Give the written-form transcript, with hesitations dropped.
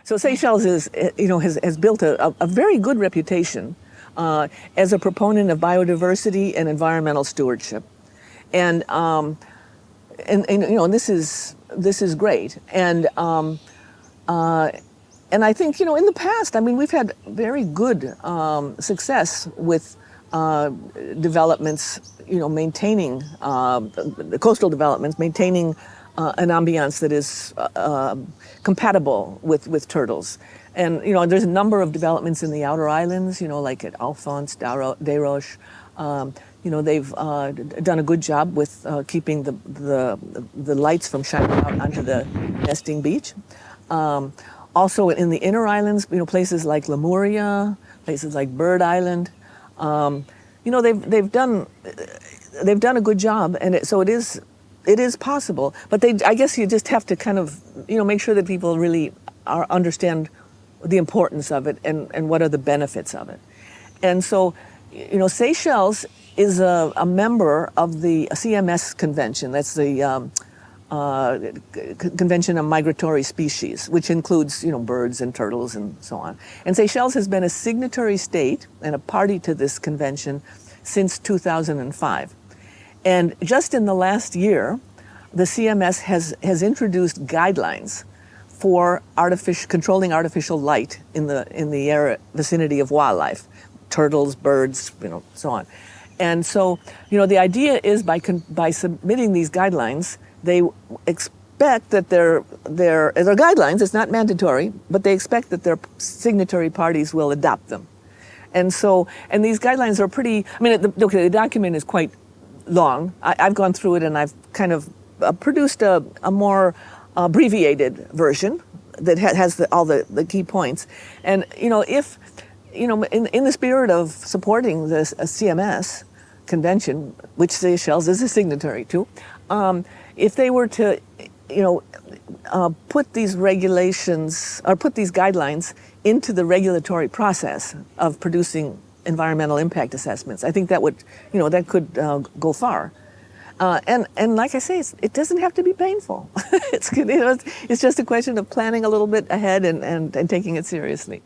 So Seychelles is, has built a very good reputation as a proponent of biodiversity and environmental stewardship, and this is great, and I think in the past, I mean, we've had very good success with developments, maintaining the coastal developments, maintaining an ambiance that is compatible with turtles. And there's a number of developments in the outer islands, like at Alphonse, Desroches. They've done a good job with keeping the lights from shining out onto the nesting beach. Also in the inner islands, places like Lemuria, places like Bird Island, they've done a good job, and so it is possible. But I guess you just have to kind of make sure that people really understand the importance of it and what are the benefits of it. And so, Seychelles is a member of the CMS convention. That's the Convention on Migratory Species, which includes, birds and turtles and so on. And Seychelles has been a signatory state and a party to this convention since 2005. And just in the last year, the CMS has introduced guidelines for controlling artificial light in the vicinity of wildlife, turtles, birds, so on. And so, the idea is by submitting these guidelines, they expect that they're guidelines, it's not mandatory, but they expect that their signatory parties will adopt them. And so, and these guidelines are pretty, I mean, the document is quite long. I've gone through it, and I've kind of produced a more abbreviated version that has all the key points. And, if, in the spirit of supporting this CMS convention, which Seychelles is a signatory to, if they were to, put these regulations or put these guidelines into the regulatory process of producing environmental impact assessments, I think that would, that could go far. And like I say, it doesn't have to be painful. It's just a question of planning a little bit ahead and taking it seriously.